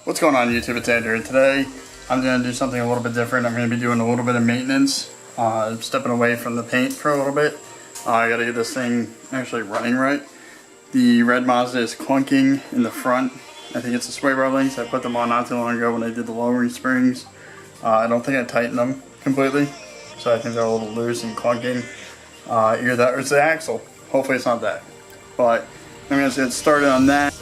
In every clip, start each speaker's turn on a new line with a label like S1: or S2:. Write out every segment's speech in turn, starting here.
S1: What's going on YouTube? It's Andrew. Today I'm going to do something a little bit different. I'm going to be doing a little bit of maintenance, stepping away from the paint for a little bit. I got to get this thing actually running right. The red Mazda is clunking in the front. I think it's the sway bar links. I put them on not too long ago when I did the lowering springs. I don't think I tightened them completely, so I think they're a little loose and clunking. Either that or it's the axle. Hopefully it's not that. But I'm going to get started on that.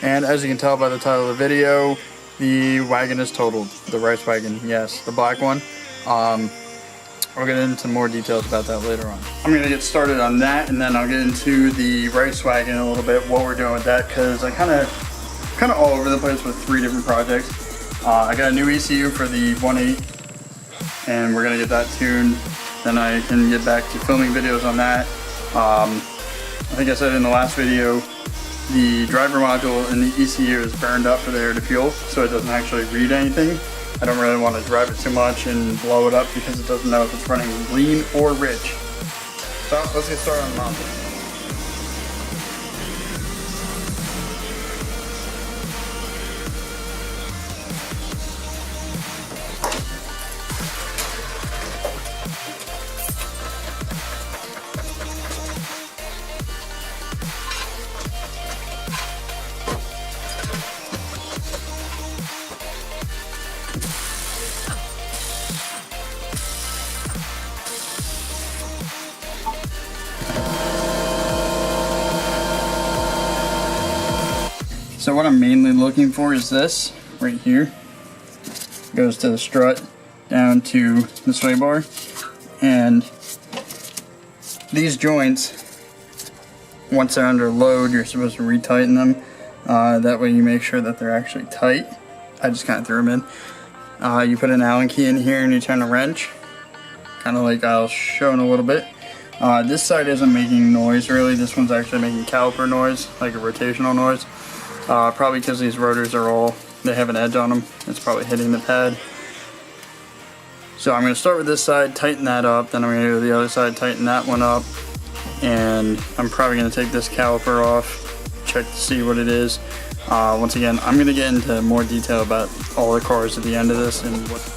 S1: And as you can tell by the title of the video, the wagon is totaled. The rice wagon, yes, the black one. I'll get into more details about that later on. I'm going to get started on that, and then I'll get into the rice wagon a little bit, what we're doing with that, because I kind of all over the place with 3 different projects. I got a new ECU for the 1.8, and we're going to get that tuned. Then I can get back to filming videos on that. I think I said in the last video, the driver module in the ECU is burned up for the air to fuel, so it doesn't actually read anything. I don't really want to drive it too much and blow it up because it doesn't know if it's running lean or rich. So let's get started on the module. So what I'm mainly looking for is this right here. Goes to the strut down to the sway bar, and these joints, once they're under load, you're supposed to retighten them. That way you make sure that they're actually tight. I just kind of threw them in. You put an Allen key in here and you turn a wrench, kind of like I'll show in a little bit. This side isn't making noise really. This one's actually making caliper noise, like a rotational noise. Probably because these rotors are they have an edge on them. It's probably hitting the pad. So I'm going to start with this side, tighten that up, then I'm going to go to the other side, tighten that one up, and I'm probably going to take this caliper off, check to see what it is. Once again, I'm going to get into more detail about all the cars at the end of this and what.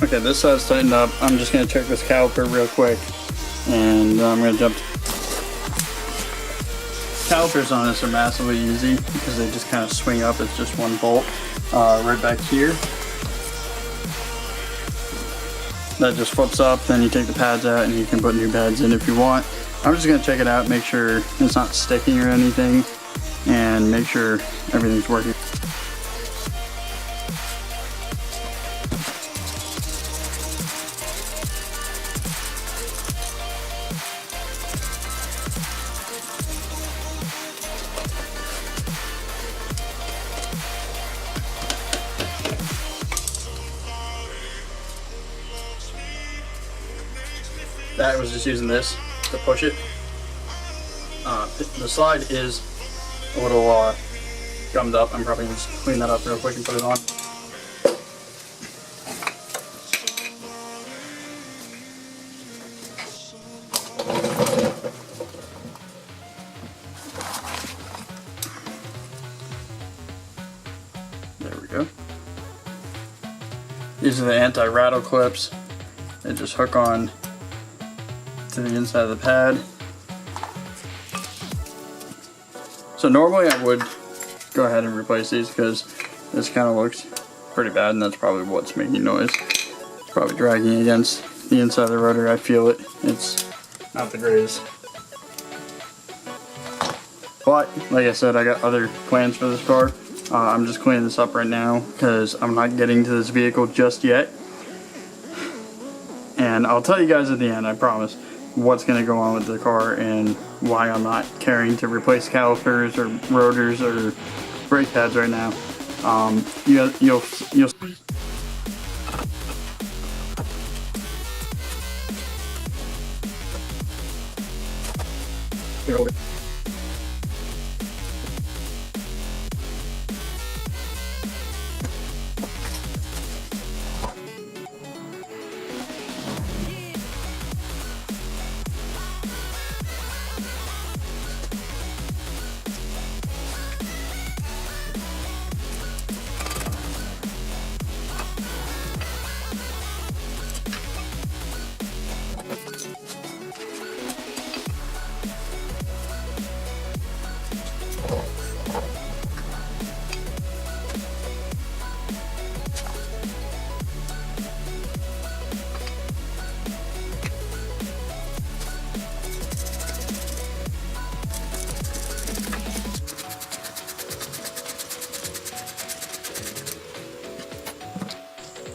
S1: Okay, this side's tightened up. I'm just going to check this caliper real quick, and I'm going to jump. Calipers on this are massively easy because they just kind of swing up. It's just one bolt right back here. That just flips up, then you take the pads out and you can put new pads in if you want. I'm just going to check it out, make sure it's not sticking or anything, and make sure everything's working. That was just using this to push it. The slide is a little gummed up. I'm probably going to just clean that up real quick and put it on. There we go. These are the anti-rattle clips. They just hook on to the inside of the pad. So normally I would go ahead and replace these because this kind of looks pretty bad, and that's probably what's making noise. It's probably dragging against the inside of the rotor. I feel it. It's not the greatest. But like I said, I got other plans for this car. I'm just cleaning this up right now because I'm not getting to this vehicle just yet. And I'll tell you guys at the end, I promise, what's going to go on with the car and why I'm not caring to replace calipers or rotors or brake pads right now. You'll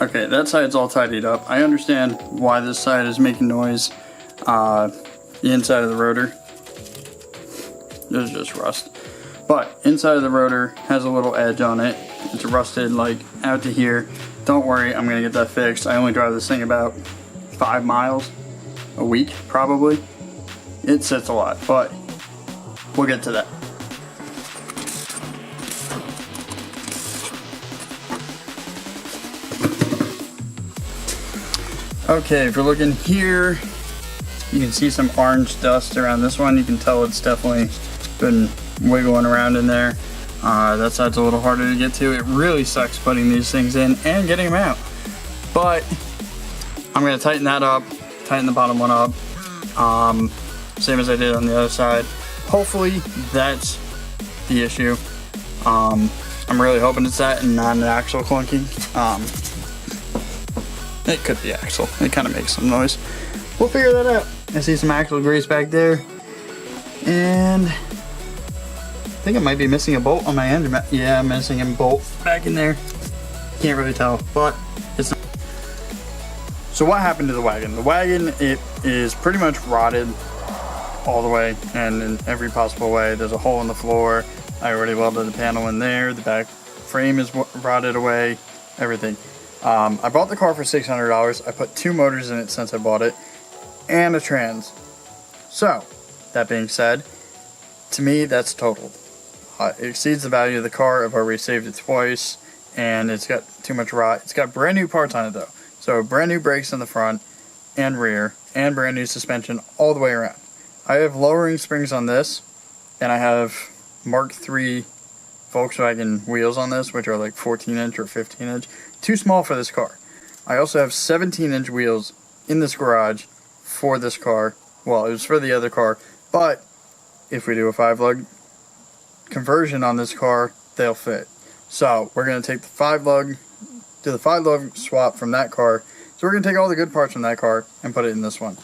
S1: Okay, that side's all tidied up. I understand why this side is making noise. The inside of the rotor, there's just rust. But inside of the rotor has a little edge on it. It's rusted like out to here. Don't worry, I'm gonna get that fixed. I only drive this thing about 5 miles a week, probably. It sits a lot, but we'll get to that. Okay, if you're looking here, you can see some orange dust around this one. You can tell it's definitely been wiggling around in there. That side's a little harder to get to. It really sucks putting these things in and getting them out. But I'm gonna tighten that up, tighten the bottom one up, same as I did on the other side. Hopefully that's the issue. I'm really hoping it's that and not an axle clunking. It could be axle. It kind of makes some noise. We'll figure that out. I see some axle grease back there, and I think I might be missing a bolt on my engine. Yeah, I'm missing a bolt back in there. Can't really tell, but it's not. So what happened to the wagon? The wagon, it is pretty much rotted all the way and in every possible way. There's a hole in the floor. I already welded the panel in there. The back frame is rotted away, everything. I bought the car for $600. I put 2 motors in it since I bought it, and a trans. So, that being said, to me, that's totaled. It exceeds the value of the car. I've already saved it twice, and it's got too much rot. It's got brand new parts on it though. So brand new brakes in the front and rear, and brand new suspension all the way around. I have lowering springs on this, and I have Mark III Volkswagen wheels on this, which are like 14-inch or 15-inch. Too small for this car. I also have 17-inch wheels in this garage for this car. Well, it was for the other car, but if we do a 5-lug conversion on this car, they'll fit. So we're going to take the 5-lug, do the 5-lug swap from that car. So we're going to take all the good parts from that car and put it in this one.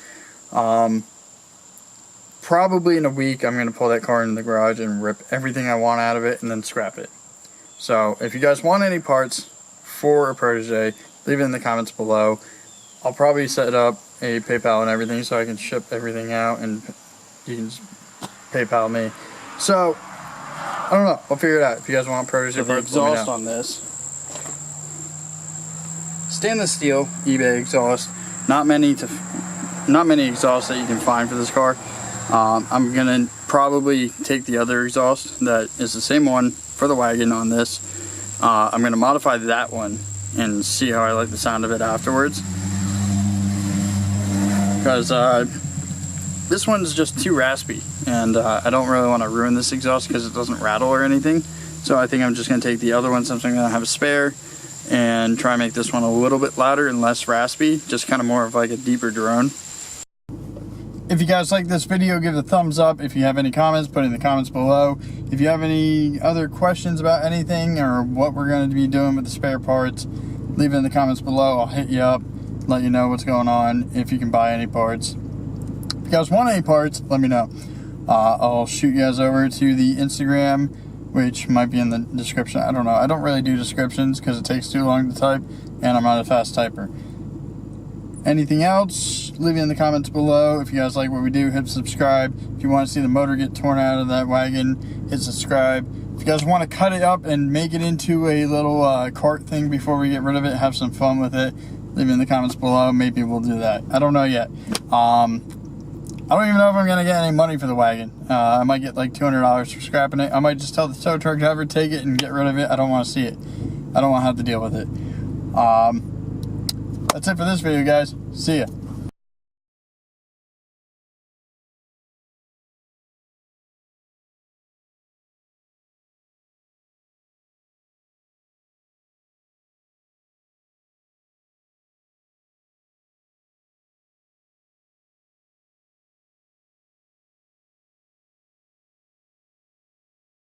S1: Probably in a week, I'm going to pull that car into the garage and rip everything I want out of it and then scrap it. So if you guys want any parts for a Protege, leave it in the comments below. I'll probably set up a PayPal and everything so I can ship everything out and you can just PayPal me. So I don't know. We'll figure it out. If you guys want Protege parts, let me know. Exhaust on this. Stainless steel eBay exhaust. Not many exhausts that you can find for this car. I'm gonna probably take the other exhaust that is the same one for the wagon on this. I'm gonna modify that one and see how I like the sound of it afterwards. Because this one's just too raspy, and I don't really want to ruin this exhaust because it doesn't rattle or anything. So I think I'm just gonna take the other one since I'm gonna have a spare and try and make this one a little bit louder and less raspy, just kind of more of like a deeper drone. If you guys like this video, give it a thumbs up. If you have any comments, put it in the comments below. If you have any other questions about anything or what we're going to be doing with the spare parts, leave it in the comments below. I'll hit you up, let you know what's going on, if you can buy any parts. If you guys want any parts, let me know. I'll shoot you guys over to the Instagram, which might be in the description. I don't know. I don't really do descriptions because it takes too long to type, and I'm not a fast typer. Anything else, leave it in the comments below. If you guys like what we do, hit subscribe. If you want to see the motor get torn out of that wagon, hit subscribe. If you guys want to cut it up and make it into a little cart thing before we get rid of it, have some fun with it, leave it in the comments below. Maybe we'll do that. I don't know yet. I don't even know if I'm going to get any money for the wagon. I might get like $200 for scrapping it. I might just tell the tow truck driver, take it and get rid of it. I don't want to see it. I don't want to have to deal with it. That's it for this video, guys. See ya.